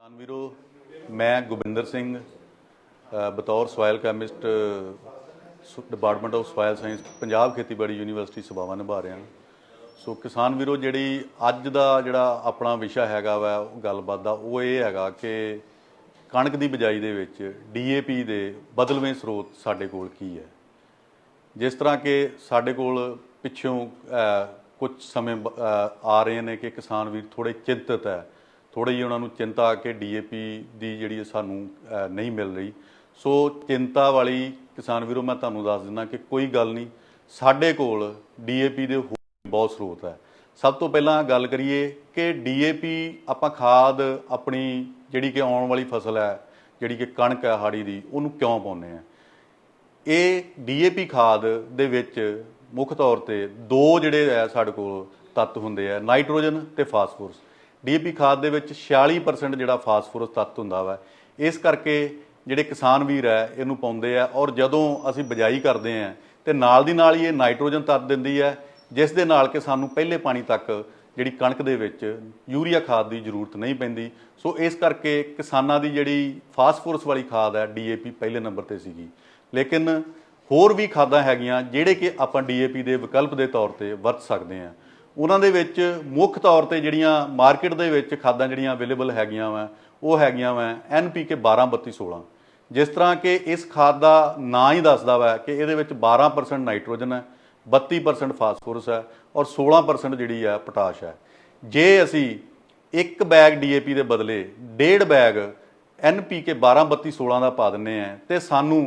ਕਿਸਾਨ ਵੀਰੋ, मैं गुबिंदर सिंह बतौर soil chemist department of soil science Punjab खेतीबाड़ी यूनिवर्सिटी सेवावां निभा रहा। सो किसान वीरो, जी अज का जोड़ा अपना विषय हैगा वा गलबात का वो ये हैगा कि कणक की बिजाई दे विच DAP के बदलवें स्रोत साडे कोल की है। जिस तरह के साडे कोल पिछों कुछ समय आ रहे हैं कि किसान वीर थोड़े चिंतित है, थोड़ी जी उन्होंने चिंता कि DAP की जी सानू नहीं मिल रही। सो चिंता वाली किसान वीरों मैं तुहानू दस दिना कि कोई गल नहीं, साडे कोल DAP के होर बहुत स्रोत है। सब तो पहला गल करिए कि DAP आपां खाद अपनी जिहड़ी कि आउण वाली फसल है, जिहड़ी कि कणक है हाड़ी दी, उहनूं क्यों पाउने हैं। ये DAP खाद दे विच मुख तौर पर दो जिहड़े है साडे कोल तत्त हुंदे है, नाइट्रोजन ते फास्फोरस। DAP खाद दे विच 46% जिहड़ा फास्फोरस तत्त हुंदा वा। इस करके जिहड़े किसान वीर है इहनूं पाउंदे आ, और जदों असीं बिजाई करदे हैं ते नाल दी नाल ही ये नाइट्रोजन तत्त दिंदी है, जिस दे नाल कि सानूं पहले पानी तक जिहड़ी कणक दे विच यूरिया खाद की जरूरत नहीं पैंदी। सो इस करके किसानां दी जिहड़ी फास्फोरस वाली खाद है DAP पहले नंबर ते सीगी। लेकिन होर भी खादां हैगियां जिहड़े कि आपां DAP दे विकल्प दे तौर ते वरत सकदे हां। उन्हां दे विच मुੱਖ तौर ते जिहड़ियां मार्केट दे विच खादां जिहड़ियां अवेलेबल हैगियां वा वो हैगियां वा NPK 12-32-16। जिस तरह कि इस खाद का नाम ही दसदा वा कि इहदे विच 12% नाइट्रोजन है, 32% फास्फोरस है और 16% जिहड़ी है पोटाश है। जे असी एक बैग DAP के बदले 1.5 बैग NPK 12-32-16 का पा दिंदे हैं तो सानू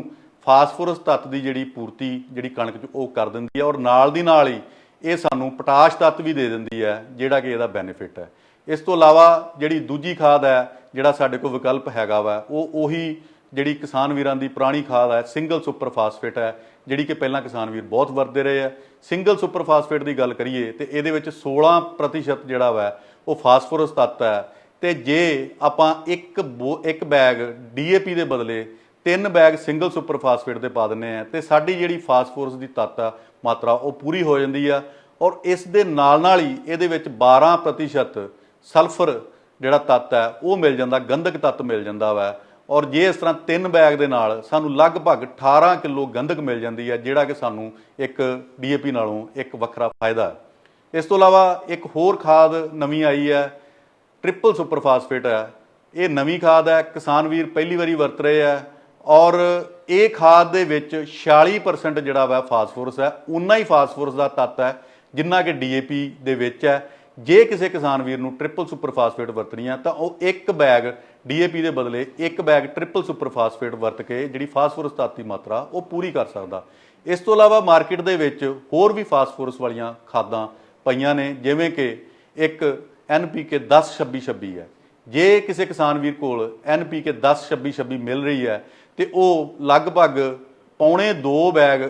फास्फोरस तत्त की जिहड़ी पूर्ति जिहड़ी कणक च वो कर दिंदी है, और नाल दी नाल ही ये सानू पोटाश तत्त भी दे दिंदी है जिहड़ा कि इहदा बैनीफिट है। इस तो इलावा जिहड़ी दूजी खाद है जिहड़ा साडे कोल विकल्प हैगा वा वो उही जिहड़ी किसान वीरां दी पुरानी खाद है सिंगल सुपर फास्फेट है, जिहड़ी कि पहलां किसान वीर बहुत वरतदे रहे हैं। सिंगल सुपर फास्फेट की गल करिए तो इहदे विच 16% जिहड़ा वा वो फास्फोरस तत्त है। तो जे आपां एक बैग DAP के बदले 3 बैग सिंगल सुपर फास्फेट के पा दिंदे हैं तो साडी जिहड़ी फास्फोरस की तत्त मात्रा वो पूरी हो जाती है। और इस दे नाल ही इहदे विच 12% सल्फर जिहड़ा तत्त है वो मिल जाता, गंधक तत्त मिल जाता वा। और जे इस तरह 3 बैग दे नाल सानू लगभग 18 किलो गंधक मिल जाती है, जिहड़ा कि सानू एक DAP नालों एक वखरा फायदा है। इस तो इलावा एक होर खाद नवीं आई है, ट्रिपल सुपर फास्फेट है। ये नवीं खाद है, किसान वीर पहली बारी वरत रहे हैं, और ये खाद दे विच 46% जिहड़ा वा फास्फोरस है, उन्ना ही फास्फोरस का तत्त है जिन्ना कि DAP दे विच है। जे किसी किसान वीर नूं ट्रिपल सुपर फास्फेट वरतनी है तो वह एक बैग DAP के बदले एक बैग ट्रिपल सुपर फास्फेट वरत के जिहड़ी फास्फोरस तत्त की मात्रा वो पूरी कर सकदा। इस तो इलावा मार्केट दे विच होर भी फास्फोरस वालियां खादां पईयां ने, जिवें कि एक NPK 10-26-26 है। जे किसी किसान वीर कोल NPK 10-26-26 मिल रही है तो वह लगभग 2.25 बैग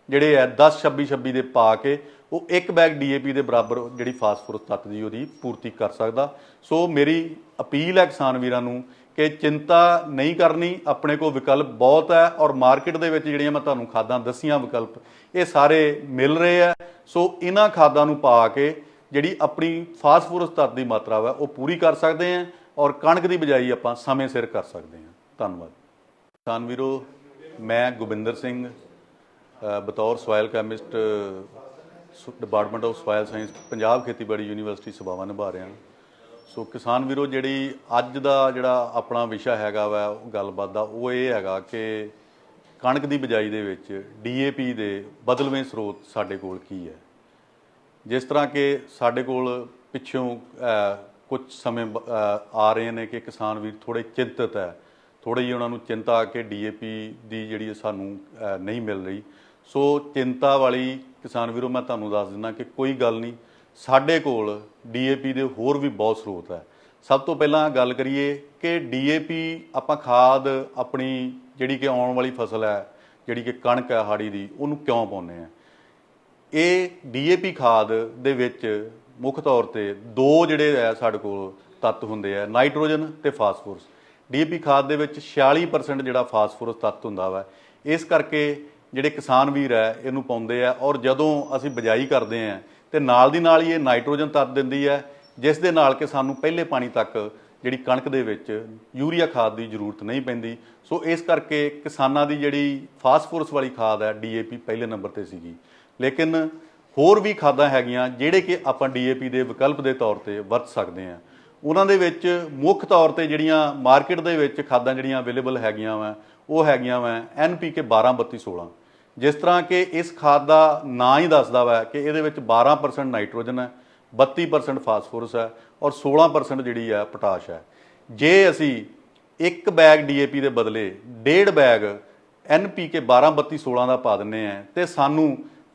जिहड़े है 10-26-26 दे पा के वो एक बैग DAP के बराबर जिहड़ी फास्फोरस तत्त की उहदी पूर्ति कर सकदा। सो मेरी अपील है किसान वीरां नूं कि चिंता नहीं करनी, अपने को विकल्प बहुत है, और मार्केट दे विच जिहड़ियां मैं तुहानूं खादां दस्सियां विकल्प ये सारे मिल रहे हैं। सो इन्हां खादां नूं पा के जिहड़ी अपनी फास्फोरस तत्त की मात्रा है वो पूरी कर सकते हैं, और कणक की बिजाई आपां समय सिर कर सकते हैं। धन्नवाद। किसान वीरो, मैं गुबिंदर सिंह बतौर soil chemist department of soil science Punjab खेतीबाड़ी यूनिवर्सिटी सेवावां निभा रहा। सो किसान वीरो, जी अज का जोड़ा अपना विषय हैगा वा गलबात का वो ये हैगा कि कणक की बिजाई दे विच DAP के बदलवें स्रोत साडे कोल की है। जिस तरह के साडे कोल पिछों कुछ समय आ रहे हैं कि किसान वीर थोड़े चिंतित है, थोड़ी जी उन्होंने चिंता कि DAP की जी सानू नहीं मिल रही। सो चिंता वाली किसान वीरों मैं तुहानू दस दिना कि कोई गल नहीं, साडे कोल DAP के होर भी बहुत स्रोत है। सब तो पहला गल करिए कि DAP आपां खाद अपनी जिहड़ी कि आउण वाली फसल है, जिहड़ी कि कणक है हाड़ी दी, उहनूं क्यों पाउने हैं। ये DAP खाद दे विच मुੱਖ तौर पर दो जिहड़े है साडे कोल तत्त हुंदे है, नाइट्रोजन ते फास्फोरस। DAP खाद दे विच 46% जिहड़ा फास्फोरस तत्त हुंदा वा। इस करके जिहड़े किसान वीर है इहनूं पाउंदे आ, और जदों असीं बिजाई करदे हैं तो नाल दी नाल ही ये नाइट्रोजन तत्त दिंदी है, जिस दे नाल कि सानूं पहले पानी तक ਜਿਹੜੀ ਕਣਕ ਦੇ ਵਿੱਚ ਯੂਰੀਆ ਖਾਦ ਦੀ ਜ਼ਰੂਰਤ ਨਹੀਂ ਪੈਂਦੀ। ਸੋ ਇਸ ਕਰਕੇ ਕਿਸਾਨਾਂ ਦੀ ਜਿਹੜੀ ਫਾਸਫੋਰਸ ਵਾਲੀ ਖਾਦ ਹੈ ਡੀਏਪੀ ਪਹਿਲੇ ਨੰਬਰ ਤੇ ਸੀਗੀ। ਲੇਕਿਨ ਹੋਰ ਵੀ ਖਾਦਾਂ ਹੈਗੀਆਂ ਜਿਹੜੇ ਕਿ ਆਪਾਂ ਡੀਏਪੀ ਦੇ ਵਿਕਲਪ ਦੇ ਤੌਰ ਤੇ ਵਰਤ ਸਕਦੇ ਹਾਂ। ਉਹਨਾਂ ਦੇ ਵਿੱਚ ਮੁੱਖ ਤੌਰ ਤੇ ਜਿਹੜੀਆਂ ਮਾਰਕੀਟ ਦੇ ਵਿੱਚ ਖਾਦਾਂ ਜਿਹੜੀਆਂ ਅਵੇਲੇਬਲ ਹੈਗੀਆਂ ਵਾ ਉਹ ਹੈਗੀਆਂ ਵਾ NPK 12-32-16। ਜਿਸ ਤਰ੍ਹਾਂ ਕਿ ਇਸ ਖਾਦ ਦਾ ਨਾਂ ਹੀ ਦੱਸਦਾ ਵਾ ਕਿ ਇਹਦੇ ਵਿੱਚ 12% ਨਾਈਟ੍ਰੋਜਨ ਹੈ, 32% ਫਾਸਫੋਰਸ ਹੈ ਔਰ 16% ਜਿਹੜੀ ਹੈ ਪੋਟਾਸ਼ ਹੈ। ਜੇ ਅਸੀਂ ਇੱਕ ਬੈਗ ਡੀਏਪੀ ਦੇ ਬਦਲੇ 1.5 ਬੈਗ NPK 12-32-16 ਦਾ ਪਾ ਦਿੰਦੇ ਆ ਤੇ ਸਾਨੂੰ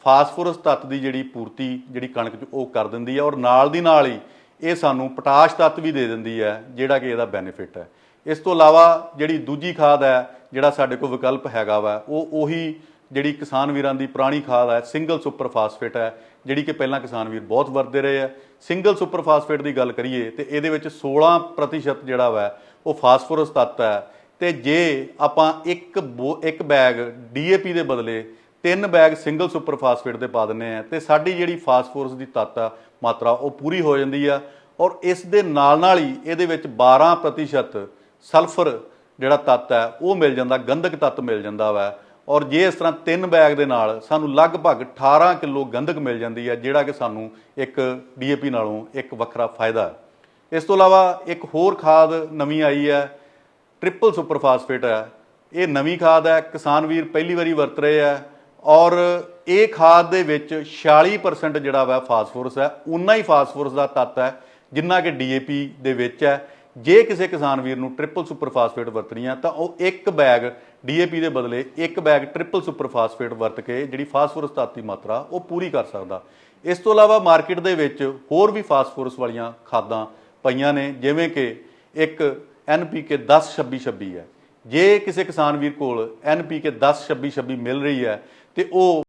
ਫਾਸਫੋਰਸ ਤੱਤ ਦੀ ਜਿਹੜੀ ਪੂਰਤੀ ਜਿਹੜੀ ਕਣਕ 'ਚ ਉਹ ਕਰ ਦਿੰਦੀ ਹੈ ਔਰ ਨਾਲ ਦੀ ਨਾਲ ਹੀ ਇਹ ਸਾਨੂੰ ਪੋਟਾਸ਼ ਤੱਤ ਵੀ ਦੇ ਦਿੰਦੀ ਹੈ ਜਿਹੜਾ ਕਿ ਇਹਦਾ ਬੈਨੀਫਿਟ ਹੈ। ਇਸ ਤੋਂ ਇਲਾਵਾ ਜਿਹੜੀ ਦੂਜੀ ਖਾਦ ਹੈ ਜਿਹੜਾ ਸਾਡੇ ਕੋਲ ਵਿਕਲਪ ਹੈਗਾ ਵਾ ਉਹ ਉਹੀ ਜਿਹੜੀ ਕਿਸਾਨ ਵੀਰਾਂ ਦੀ ਪੁਰਾਣੀ ਖਾਦ ਹੈ ਸਿੰਗਲ ਸੁਪਰ ਫਾਸਫੇਟ ਹੈ, ਜਿਹੜੀ ਕਿ ਪਹਿਲਾਂ ਕਿਸਾਨ ਵੀਰ ਬਹੁਤ ਵਰਤਦੇ ਰਹੇ ਆ। ਸਿੰਗਲ ਸੁਪਰ ਫਾਸਫੇਟ ਦੀ ਗੱਲ ਕਰੀਏ ਤੇ ਇਹਦੇ ਵਿੱਚ 16% ਜਿਹੜਾ ਵਾ ਉਹ ਫਾਸਫੋਰਸ ਤੱਤ ਹੈ। ਤੇ ਜੇ ਆਪਾਂ ਇੱਕ ਬੈਗ ਡੀਏਪੀ ਦੇ ਬਦਲੇ 3 ਬੈਗ ਸਿੰਗਲ ਸੁਪਰ ਫਾਸਫੇਟ ਦੇ ਪਾ ਦਿੰਦੇ ਆ ਤੇ ਸਾਡੀ ਜਿਹੜੀ ਫਾਸਫੋਰਸ ਦੀ ਤੱਤ ਆ ਮਾਤਰਾ ਉਹ ਪੂਰੀ ਹੋ ਜਾਂਦੀ ਆ। ਔਰ ਇਸ ਦੇ ਨਾਲ ਹੀ ਇਹਦੇ ਵਿੱਚ 12% ਸਲਫਰ ਜਿਹੜਾ ਤੱਤ ਹੈ ਉਹ ਮਿਲ ਜਾਂਦਾ, ਗੰਧਕ ਤੱਤ ਮਿਲ ਜਾਂਦਾ ਵਾ। ਔਰ ਜੇ ਇਸ ਤਰ੍ਹਾਂ 3 ਬੈਗ ਦੇ ਨਾਲ ਸਾਨੂੰ ਲਗਭਗ 18 ਕਿਲੋ ਗੰਧਕ ਮਿਲ ਜਾਂਦੀ ਹੈ ਜਿਹੜਾ ਕਿ ਸਾਨੂੰ ਇੱਕ ਡੀਏਪੀ ਨਾਲੋਂ ਇੱਕ ਵੱਖਰਾ ਫਾਇਦਾ ਹੈ। ਇਸ ਤੋਂ ਇਲਾਵਾ ਇੱਕ ਹੋਰ ਖਾਦ ਨਵੀਂ ਆਈ ਹੈ, ਟ੍ਰਿਪਲ ਸੁਪਰ ਫਾਸਫੇਟ ਹੈ। ਇਹ ਨਵੀਂ ਖਾਦ ਹੈ, ਕਿਸਾਨ ਵੀਰ ਪਹਿਲੀ ਵਾਰੀ ਵਰਤ ਰਹੇ ਆ ਔਰ ਇਹ ਖਾਦ ਦੇ ਵਿੱਚ 46% ਜਿਹੜਾ ਵਾ ਫਾਸਫੋਰਸ ਹੈ, ਉਨਾ ਹੀ ਫਾਸਫੋਰਸ ਦਾ ਤੱਤ ਹੈ ਜਿੰਨਾ ਕਿ ਡੀਏਪੀ ਦੇ ਵਿੱਚ ਹੈ। ਜੇ ਕਿਸੇ ਕਿਸਾਨ ਵੀਰ ਨੂੰ ਟ੍ਰਿਪਲ ਸੁਪਰ ਫਾਸਫੇਟ ਵਰਤਣੀ ਆ ਤਾਂ ਉਹ ਇੱਕ ਬੈਗ ਡੀਏਪੀ ਦੇ ਬਦਲੇ ਇੱਕ ਬੈਗ ਟ੍ਰਿਪਲ ਸੁਪਰ ਫਾਸਫੇਟ ਵਰਤ ਕੇ ਜਿਹੜੀ ਫਾਸਫੋਰਸ ਤੱਤ ਦੀ ਮਾਤਰਾ ਉਹ ਪੂਰੀ ਕਰ ਸਕਦਾ। ਇਸ ਤੋਂ ਇਲਾਵਾ ਮਾਰਕੀਟ ਦੇ ਵਿੱਚ ਹੋਰ ਵੀ ਫਾਸਫੋਰਸ ਵਾਲੀਆਂ ਖਾਦਾਂ ਪਈਆਂ ਨੇ, ਜਿਵੇਂ ਕਿ ਇੱਕ NPK 10-26-26 ਹੈ। ਜੇ ਕਿਸੇ ਕਿਸਾਨ ਵੀਰ ਕੋਲ NPK 10-26-26 ਮਿਲ ਰਹੀ ਹੈ ਤੇ ਉਹ